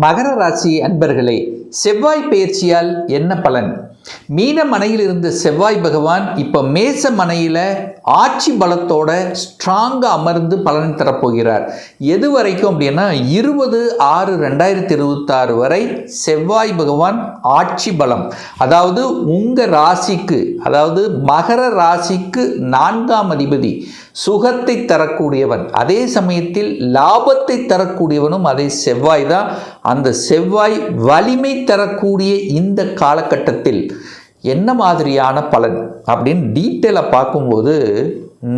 மகர ராசி அன்பர்களே, செவ்வாய் பெயர்ச்சியால் என்ன பலன்? மீன மனையில் இருந்த செவ்வாய் பகவான் இப்போ மேச மனையில் ஆட்சி பலத்தோட ஸ்ட்ராங்காக அமர்ந்து பலன் தரப்போகிறார். எது வரைக்கும் அப்படின்னா 20/6/2026 வரை செவ்வாய் பகவான் ஆட்சி பலம். அதாவது உங்கள் ராசிக்கு, அதாவது மகர ராசிக்கு 4ஆம் அதிபதி, சுகத்தை தரக்கூடியவன், அதே சமயத்தில் லாபத்தை தரக்கூடியவனும் அதே செவ்வாய் தான். அந்த செவ்வாய் வலிமை தரக்கூடிய இந்த காலகட்டத்தில் என்ன மாதிரியான பலன் அப்படின்னு டீட்டெயிலாக பார்க்கும்போது,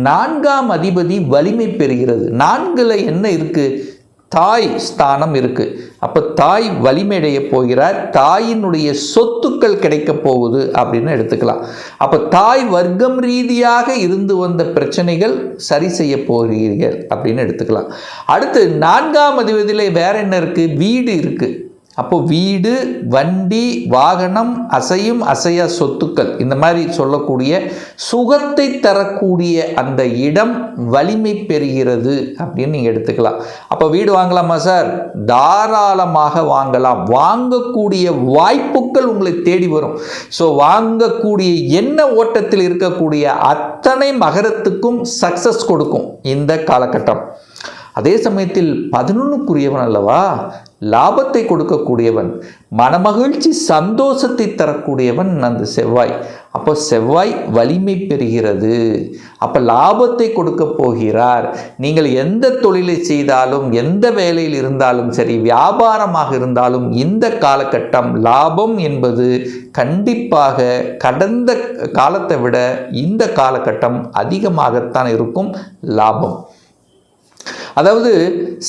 4ஆம் அதிபதி வலிமை பெறுகிறது. 4ல் என்ன இருக்குது? தாய் ஸ்தானம் இருக்குது. அப்போ தாய் வலிமையடைய போகிறார். தாயினுடைய சொத்துக்கள் கிடைக்க போகுது அப்படின்னு எடுத்துக்கலாம். அப்போ தாய் வர்க்கம் ரீதியாக இருந்து வந்த பிரச்சனைகள் சரி செய்ய போகிறீர்கள் அப்படின்னு எடுத்துக்கலாம். அடுத்து 4ஆம் அதிபதியில் வேற என்ன இருக்குது? வீடு இருக்குது. அப்போ வீடு, வண்டி, வாகனம், அசையும் அசையா சொத்துக்கள், இந்த மாதிரி சொல்லக்கூடிய சுகத்தை தரக்கூடிய அந்த இடம் வலிமை பெறுகிறது அப்படின்னு நீங்கள் எடுத்துக்கலாம். அப்போ வீடு வாங்கலாமா சார்? தாராளமாக வாங்கலாம். வாங்கக்கூடிய வாய்ப்புகள் உங்களை தேடி வரும். ஸோ வாங்கக்கூடிய எண்ண ஓட்டத்தில் இருக்கக்கூடிய அத்தனை மகரத்துக்கும் சக்சஸ் கொடுக்கும் இந்த காலகட்டம். அதே சமயத்தில் 11க்குரியவன் அல்லவா, லாபத்தை கொடுக்கக்கூடியவன், மனமகிழ்ச்சி சந்தோஷத்தை தரக்கூடியவன் அந்த செவ்வாய். அப்போ செவ்வாய் வலிமை பெறுகிறது. அப்போ லாபத்தை கொடுக்க போகிறார். நீங்கள் எந்த தொழிலை செய்தாலும், எந்த வேலையில் இருந்தாலும் சரி, வியாபாரமாக இருந்தாலும், இந்த காலகட்டம் லாபம் என்பது கண்டிப்பாக கடந்த காலத்தை விட இந்த காலகட்டம் அதிகமாகத்தான் இருக்கும் லாபம். அதாவது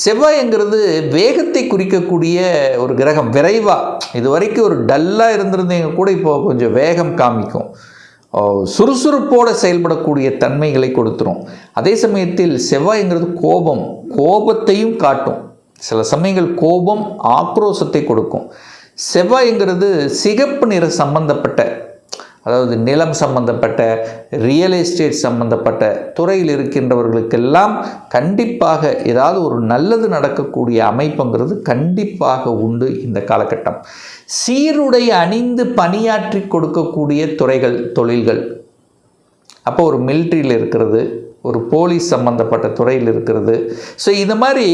செவ்வாய்ங்கிறது வேகத்தை குறிக்கக்கூடிய ஒரு கிரகம். விரைவாக, இது வரைக்கும் ஒரு டல்லாக இருந்திருந்தீங்க கூட இப்போ கொஞ்சம் வேகம் காமிக்கும். சுறுசுறுப்போடு செயல்படக்கூடிய தன்மைகளை கொடுத்துரும். அதே சமயத்தில் செவ்வாய்ங்கிறது கோபத்தையும் காட்டும். சில சமயங்கள் கோபம் ஆக்ரோஷத்தை கொடுக்கும். செவ்வாய்ங்கிறது சிகப்பு நிற சம்பந்தப்பட்ட, அதாவது நிலம் சம்பந்தப்பட்ட, ரியல் எஸ்டேட் சம்பந்தப்பட்ட துறையில் இருக்கின்றவர்களுக்கெல்லாம் கண்டிப்பாக ஏதாவது ஒரு நல்லது நடக்கக்கூடிய அமைப்புங்கிறது கண்டிப்பாக உண்டு இந்த காலகட்டம். சீருடை அணிந்து பணியாற்றி கொடுக்கக்கூடிய துறைகள், தொழில்கள். அப்போ ஒரு மிலிட்ரியில் இருக்கிறது, ஒரு போலீஸ் சம்பந்தப்பட்ட துறையில் இருக்கிறது. ஸோ இந்த மாதிரி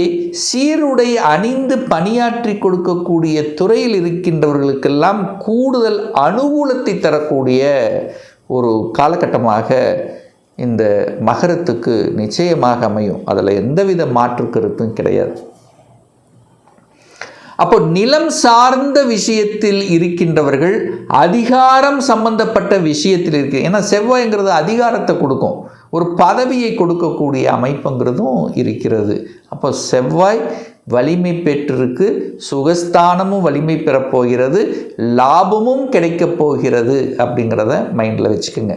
சீருடை அணிந்து பணியாற்றி கொடுக்கக்கூடிய துறையில் இருக்கின்றவர்களுக்கெல்லாம் கூடுதல் அனுகூலத்தை தரக்கூடிய ஒரு காலகட்டமாக இந்த மகரத்துக்கு நிச்சயமாக அமையும். அதில் எந்தவித மாற்று கருத்தும் கிடையாது. அப்போ நிலம் சார்ந்த விஷயத்தில் இருக்கின்றவர்கள், அதிகாரம் சம்பந்தப்பட்ட விஷயத்தில் இருக்கு. ஏன்னா செவ்வாய்ங்கிறது அதிகாரத்தை கொடுக்கும், ஒரு பதவியை கொடுக்கக்கூடிய அமைப்புங்கிறதும் இருக்கிறது. அப்போ செவ்வாய் வலிமை பெற்றிருக்கு, சுகஸ்தானமும் வலிமை பெறப்போகிறது, லாபமும் கிடைக்கப் போகிறது அப்படிங்கிறத மைண்டில் வச்சுக்கோங்க.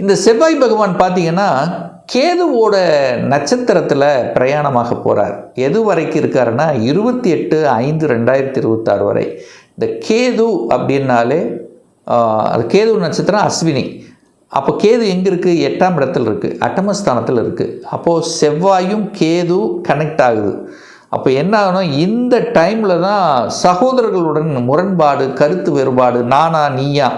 இந்த செவ்வாய் பகவான் பார்த்தீங்கன்னா கேதுவோட நட்சத்திரத்தில் பிரயாணமாக போகிறார். எது வரைக்கும் இருக்காருன்னா 28/5/2026 வரை. இந்த கேது அப்படின்னாலே அது கேது நட்சத்திரம் அஸ்வினி. அப்போ கேது எங்கே இருக்குது? 8ஆம் இடத்துல இருக்குது, அட்டமஸ்தானத்தில் இருக்குது. அப்போது செவ்வாயும் கேது கனெக்ட் ஆகுது. அப்போ என்ன ஆகணும்? இந்த டைமில் தான் சகோதரர்களுடன் முரண்பாடு, கருத்து வேறுபாடு, நானா நீயா,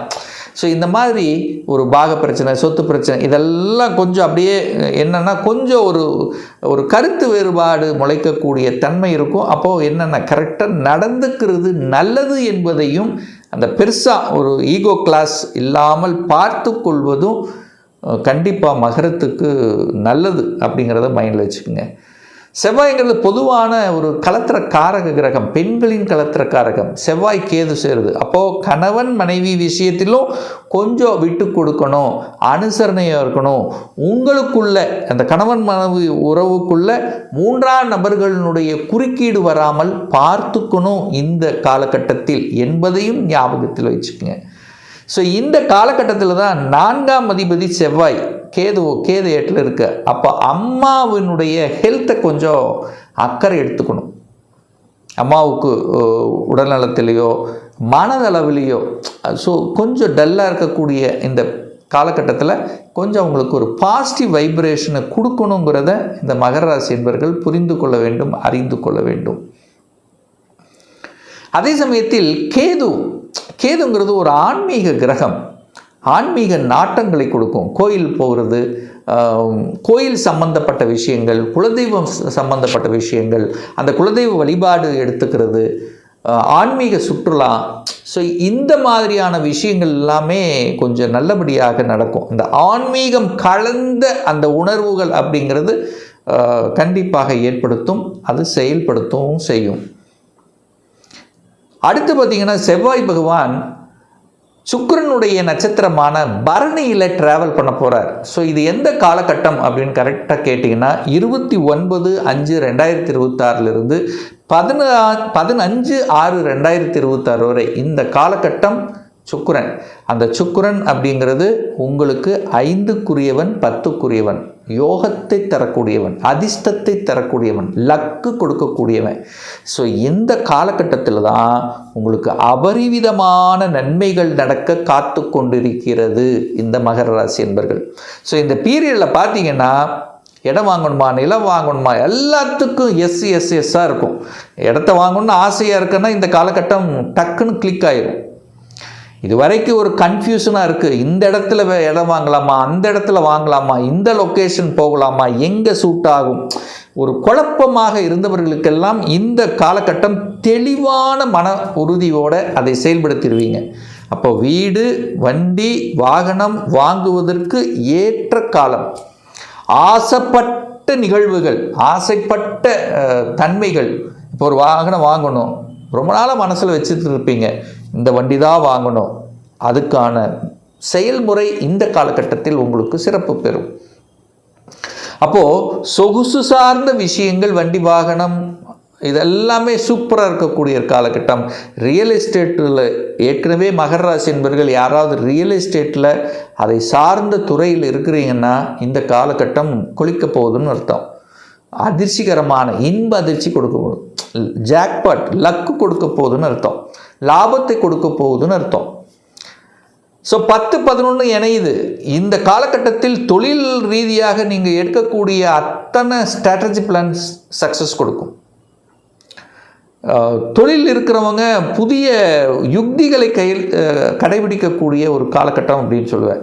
ஸோ இந்த மாதிரி ஒரு பாக பிரச்சனை, சொத்து பிரச்சனை, இதெல்லாம் கொஞ்சம் அப்படியே என்னென்னா கொஞ்சம் ஒரு கருத்து வேறுபாடு முளைக்கக்கூடிய தன்மை இருக்கும். அப்போது என்னென்ன கரெக்டாக நடந்துக்கிறது நல்லது என்பதையும், அந்த பெருசாக ஒரு ஈகோ கிளாஸ் இல்லாமல் பார்த்து கொள்வதும் கண்டிப்பாக மகரத்துக்கு நல்லது அப்படிங்கிறத மைண்டில் வச்சுக்கோங்க. செவ்வாய்ங்கிறது பொதுவான ஒரு கலத்திர காரக கிரகம், பெண்களின் கலத்திர காரகம். செவ்வாய் கேது சேருது. அப்போது கணவன் மனைவி விஷயத்திலும் கொஞ்சம் விட்டு கொடுக்கணும், அனுசரணையாக இருக்கணும். உங்களுக்குள்ள அந்த கணவன் மனைவி உறவுக்குள்ள 3ஆம் நபர்களுடைய குறுக்கீடு வராமல் பார்த்துக்கணும் இந்த காலகட்டத்தில் என்பதையும் ஞாபகத்தில் வச்சுக்கோங்க. ஸோ இந்த காலகட்டத்தில் தான் 4ஆம் அதிபதி செவ்வாய், கேது 8ல் இருக்கு. அப்போ அம்மாவினுடைய ஹெல்த்தை கொஞ்சம் அக்கறை எடுத்துக்கணும். அம்மாவுக்கு உடல்நலத்திலேயோ மனதளவிலேயோ ஸோ கொஞ்சம் டல்லாக இருக்கக்கூடிய இந்த காலகட்டத்தில் கொஞ்சம் அவங்களுக்கு ஒரு பாசிட்டிவ் வைப்ரேஷனை கொடுக்கணுங்கிறத இந்த மகர ராசி என்பவர்கள் புரிந்து கொள்ள வேண்டும், அறிந்து கொள்ள வேண்டும். அதே சமயத்தில் கேதுங்கிறது ஒரு ஆன்மீக கிரகம். ஆன்மீக நாட்டங்களை கொடுக்கும். கோயில் போகிறது, கோயில் சம்பந்தப்பட்ட விஷயங்கள், குலதெய்வம் சம்பந்தப்பட்ட விஷயங்கள், அந்த குலதெய்வ வழிபாடு எடுத்துக்கிறது, ஆன்மீக சுற்றுலா. ஸோ இந்த மாதிரியான விஷயங்கள் எல்லாமே கொஞ்சம் நல்லபடியாக நடக்கும். இந்த ஆன்மீகம் கலந்த அந்த உணர்வுகள் அப்படிங்கிறது கண்டிப்பாக ஏற்படுத்தும், அது செயல்படுத்தவும் செய்யும். அடுத்து பார்த்திங்கன்னா செவ்வாய் பகவான் சுக்கிரனுடைய நட்சத்திரமான பரணியில் ட்ராவல் பண்ண போகிறார். ஸோ இது எந்த காலகட்டம் அப்படின்னு கரெக்டாக கேட்டிங்கன்னா 29/5/2026 15/6/2026 வரை இந்த காலகட்டம் சுக்கிரன். அந்த சுக்கிரன் அப்படிங்கிறது உங்களுக்கு 5க்குரியவன், 10க்குரியவன், யோகத்தை தரக்கூடியவன், அதிர்ஷ்டத்தை தரக்கூடியவன், லக்கு கொடுக்கக்கூடியவன். ஸோ இந்த காலகட்டத்தில் தான் உங்களுக்கு அபரிவிதமான நன்மைகள் நடக்க காத்து கொண்டிருக்கிறது இந்த மகர ராசி என்பர்கள். ஸோ இந்த பீரியடில் பார்த்தீங்கன்னா இடம் வாங்கணுமா, நிலம் வாங்கணுமா, எல்லாத்துக்கும் எஸ்ஸாக இருக்கும். இடத்த வாங்கணும்னு ஆசையாக இருக்குன்னா இந்த காலகட்டம் டக்குன்னு கிளிக் ஆயிரும். இது வரைக்கும் ஒரு கன்ஃபியூஷனாக இருக்குது. இந்த இடத்துல இடம் வாங்கலாமா, அந்த இடத்துல வாங்கலாமா, இந்த லொக்கேஷன் போகலாமா, எங்கே சூட் ஆகும், ஒரு குழப்பமாக இருந்தவர்களுக்கெல்லாம் இந்த காலகட்டம் தெளிவான மன உறுதியோடு அதை செயல்படுத்திடுவீங்க. அப்போ வீடு, வண்டி, வாகனம் வாங்குவதற்கு ஏற்ற காலம். ஆசைப்பட்ட நிகழ்வுகள், ஆசைப்பட்ட தன்மைகள். இப்போ ஒரு வாகனம் வாங்கணும், ரொம்ப நாளாக மனசில் வச்சுட்டு இருப்பீங்க, இந்த வண்டி தான் வாங்கணும், அதுக்கான செயல்முறை இந்த காலகட்டத்தில் உங்களுக்கு சிறப்பு பெறும். அப்போது சொகுசு சார்ந்த விஷயங்கள், வண்டி வாகனம் இதெல்லாமே சூப்பராக இருக்கக்கூடிய காலகட்டம். ரியல் எஸ்டேட்டில் ஏற்கனவே மகர ராசி என்பவர்கள் யாராவது ரியல் எஸ்டேட்டில் அதை சார்ந்த துறையில் இருக்கிறீங்கன்னா இந்த காலகட்டம் கொளிக்க போகுதுன்னு அர்த்தம். அதிர்ச்சிகரமான இன்ப அதிர்ச்சி கொடுக்க போகுது, ஜாக்பாட் லக்கு கொடுக்க போகுதுன்னு அர்த்தம், லாபத்தை கொடுக்க போகுதுன்னு அர்த்தம். ஸோ 10-11 இணையுது. இந்த காலகட்டத்தில் தொழில் ரீதியாக நீங்கள் எடுக்கக்கூடிய அத்தனை ஸ்ட்ராட்டஜி பிளான்ஸ் சக்ஸஸ் கொடுக்கும். தொழில் இருக்கிறவங்க புதிய யுக்திகளை கடைபிடிக்கக்கூடிய ஒரு காலகட்டம் அப்படின்னு சொல்லுவேன்.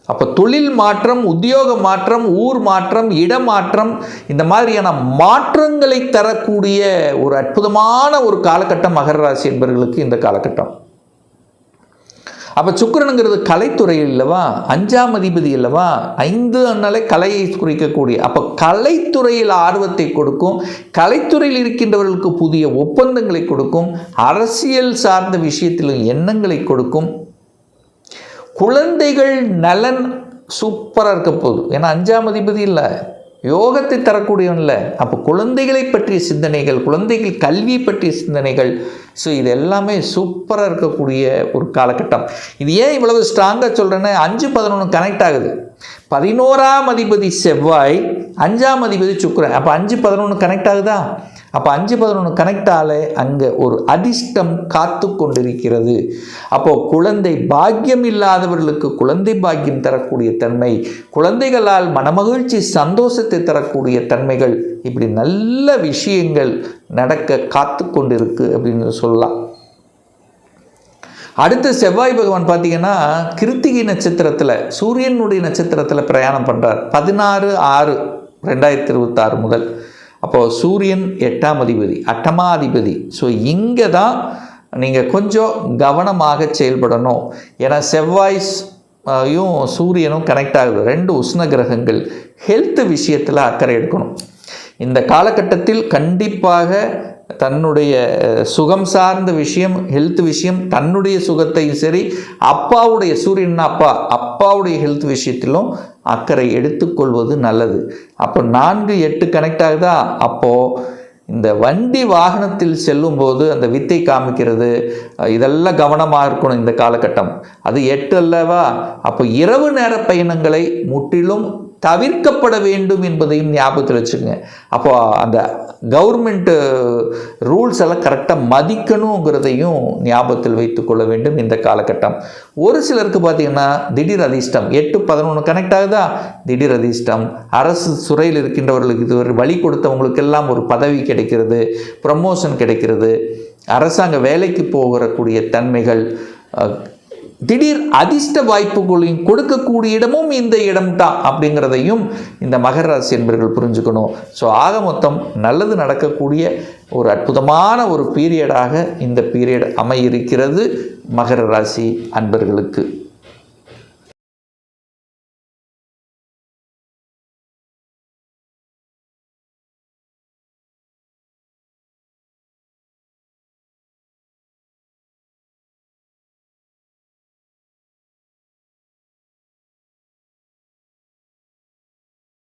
அப்போ தொழில் மாற்றம், உத்தியோக மாற்றம், ஊர் மாற்றம், இடமாற்றம், இந்த மாதிரியான மாற்றங்களை தரக்கூடிய ஒரு அற்புதமான ஒரு காலகட்டம் மகர ராசி என்பவர்களுக்கு இந்த காலகட்டம். அப்போ சுக்கிரனுங்கிறது கலைத்துறை இல்லவா, 5ஆம் அதிபதி இல்லவா, 5 அண்ணாலே கலையை குறிக்கக்கூடிய. அப்போ கலைத்துறையில் ஆர்வத்தை கொடுக்கும், கலைத்துறையில் இருக்கின்றவர்களுக்கு புதிய ஒப்பந்தங்களை கொடுக்கும், அரசியல் சார்ந்த விஷயத்திலும் எண்ணங்களை கொடுக்கும். குழந்தைகள் நலன் சூப்பராக இருக்க போகுது. ஏன்னா 5ஆம் அதிபதி இல்லை, யோகத்தை தரக்கூடியவன் இல்லை. அப்போ குழந்தைகளை பற்றிய சிந்தனைகள், குழந்தைகள் கல்வி பற்றிய சிந்தனைகள், ஸோ இது எல்லாமே சூப்பராக இருக்கக்கூடிய ஒரு காலகட்டம். இது ஏன் இவ்வளவு ஸ்ட்ராங்காக சொல்கிறேன்னா 5-11 கனெக்ட் ஆகுது. 11ஆம் அதிபதி செவ்வாய், 5ஆம் அதிபதி சுக்கிரன். அப்போ 5-11 கனெக்ட் ஆகுதா? அப்போ 5-11 கனெக்ட் ஆலே அங்கே ஒரு அதிர்ஷ்டம் காத்து கொண்டிருக்கிறது. அப்போது குழந்தை பாக்கியம் இல்லாதவர்களுக்கு குழந்தை பாக்கியம் தரக்கூடிய தன்மை, குழந்தைகளால் மனமகிழ்ச்சி சந்தோஷத்தை தரக்கூடிய தன்மைகள், இப்படி நல்ல விஷயங்கள் நடக்க காத்து கொண்டிருக்கு அப்படின்னு சொல்லலாம். அடுத்து செவ்வாய் பகவான் பார்த்தீங்கன்னா கிருத்திகை நட்சத்திரத்தில், சூரியனுடைய நட்சத்திரத்தில் பிரயாணம் பண்ணுறார் 16/6/2026 முதல். அப்போது சூரியன் 8ஆம் அதிபதி, அட்டமாதிபதி. ஸோ இங்கே தான் நீங்கள் கொஞ்சம் கவனமாக செயல்படணும். ஏன்னா செவ்வாயும் சூரியனும் கனெக்ட் ஆகுது, 2 உஷ்ண கிரகங்கள். ஹெல்த் விஷயத்தில் அக்கறை எடுக்கணும். இந்த காலகட்டத்தில் கண்டிப்பாக தன்னுடைய சுகம் சார்ந்த விஷயம், ஹெல்த் விஷயம், தன்னுடைய சுகத்தையும் சரி, அப்பாவுடைய, சூரியன் அப்பாவுடைய ஹெல்த் விஷயத்திலும் அக்கறை எடுத்துக்கொள்வது நல்லது. அப்போ 4-8 கனெக்ட் ஆகுதா? அப்போது இந்த வண்டி வாகனத்தில் செல்லும்போது அந்த வித்தை காமிக்கிறது, இதெல்லாம் கவனமாக இருக்கணும் இந்த காலகட்டம். அது 8 அல்லவா? அப்போ இரவு நேர பயணங்களை முற்றிலும் தவிர்க்கப்பட வேண்டும் என்பதையும் ஞாபகத்தில் வச்சுக்கோங்க. அப்போ அந்த கவர்மெண்ட் ரூல்ஸ் எல்லாம் கரெக்டாக மதிக்கணுங்கிறதையும் ஞாபகத்தில் வைத்துக்கொள்ள வேண்டும் இந்த காலகட்டம். ஒரு சிலருக்கு பார்த்திங்கன்னா திடீர் அதிர்ஷ்டம் 8-11 கனெக்ட் ஆகுதா, திடீர் அதிர்ஷ்டம், அரசு துறையில் இருக்கின்றவர்களுக்கு இது ஒரு வழி கொடுத்தவங்களுக்கெல்லாம் ஒரு பதவி கிடைக்கிறது, ப்ரமோஷன் கிடைக்கிறது, அரசாங்க வேலைக்கு போகக்கூடிய தன்மைகள், திடீர் அதிர்ஷ்ட வாய்ப்புகளையும் கொடுக்கக்கூடிய இடமும் இந்த இடம்தான் அப்படிங்கிறதையும் இந்த மகர ராசி என்பவர்கள் புரிஞ்சுக்கணும். ஸோ ஆக மொத்தம் நல்லது நடக்கக்கூடிய ஒரு அற்புதமான ஒரு பீரியடாக இந்த பீரியட் அமையிருக்கிறது மகர ராசி அன்பர்களுக்கு.